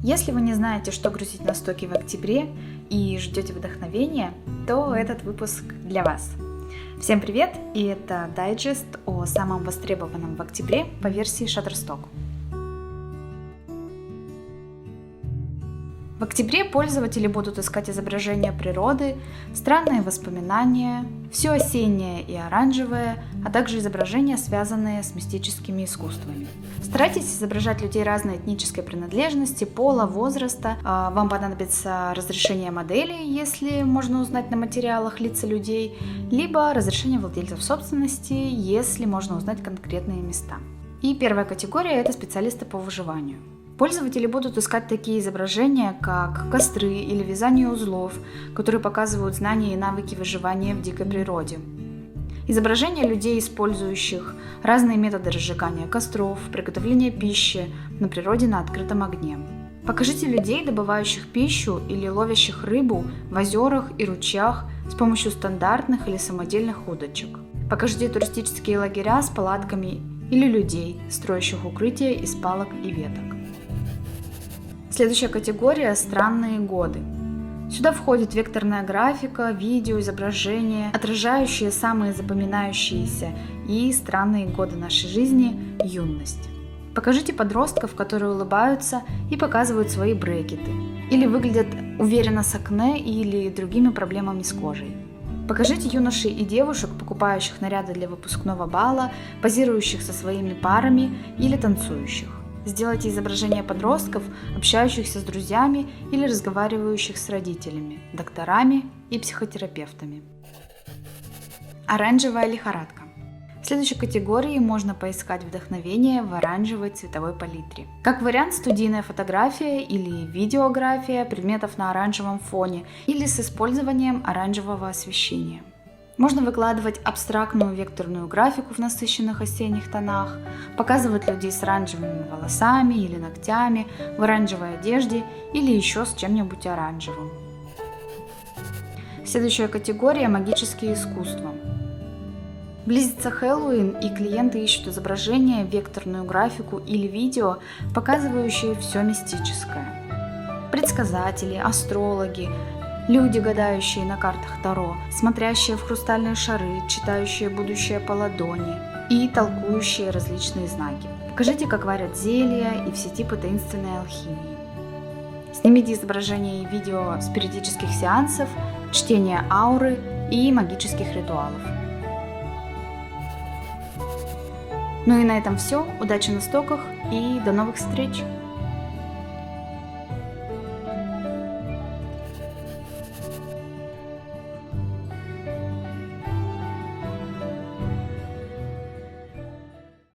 Если вы не знаете, что грузить на стоки в октябре и ждете вдохновения, то этот выпуск для вас. Всем привет, и это дайджест о самом востребованном в октябре по версии Shutterstock. В октябре пользователи будут искать изображения природы, странные воспоминания, все осеннее и оранжевое, а также изображения, связанные с мистическими искусствами. Старайтесь изображать людей разной этнической принадлежности, пола, возраста. Вам понадобится разрешение модели, если можно узнать на материалах лица людей, либо разрешение владельцев собственности, если можно узнать конкретные места. И первая категория – это специалисты по выживанию. Пользователи будут искать такие изображения, как костры или вязание узлов, которые показывают знания и навыки выживания в дикой природе. Изображения людей, использующих разные методы разжигания костров, приготовления пищи на природе на открытом огне. Покажите людей, добывающих пищу или ловящих рыбу в озерах и ручьях с помощью стандартных или самодельных удочек. Покажите туристические лагеря с палатками или людей, строящих укрытия из палок и веток. Следующая категория – странные годы. Сюда входит векторная графика, видео, изображения, отражающие самые запоминающиеся и странные годы нашей жизни – юность. Покажите подростков, которые улыбаются и показывают свои брекеты, или выглядят уверенно с акне или другими проблемами с кожей. Покажите юношей и девушек, покупающих наряды для выпускного бала, позирующих со своими парами или танцующих. Сделайте изображения подростков, общающихся с друзьями или разговаривающих с родителями, докторами и психотерапевтами. Оранжевая лихорадка. В следующей категории можно поискать вдохновение в оранжевой цветовой палитре. Как вариант, студийная фотография или видеография предметов на оранжевом фоне или с использованием оранжевого освещения. Можно выкладывать абстрактную векторную графику в насыщенных осенних тонах, показывать людей с оранжевыми волосами или ногтями, в оранжевой одежде или еще с чем-нибудь оранжевым. Следующая категория – магические искусства. Близится Хэллоуин, и клиенты ищут изображения, векторную графику или видео, показывающие все мистическое. Предсказатели, астрологи, люди, гадающие на картах Таро, смотрящие в хрустальные шары, читающие будущее по ладони и толкующие различные знаки. Покажите, как варят зелья и все типы таинственной алхимии. Снимите изображения и видео спиритических сеансов, чтения ауры и магических ритуалов. Ну и на этом все. Удачи на стоках и до новых встреч!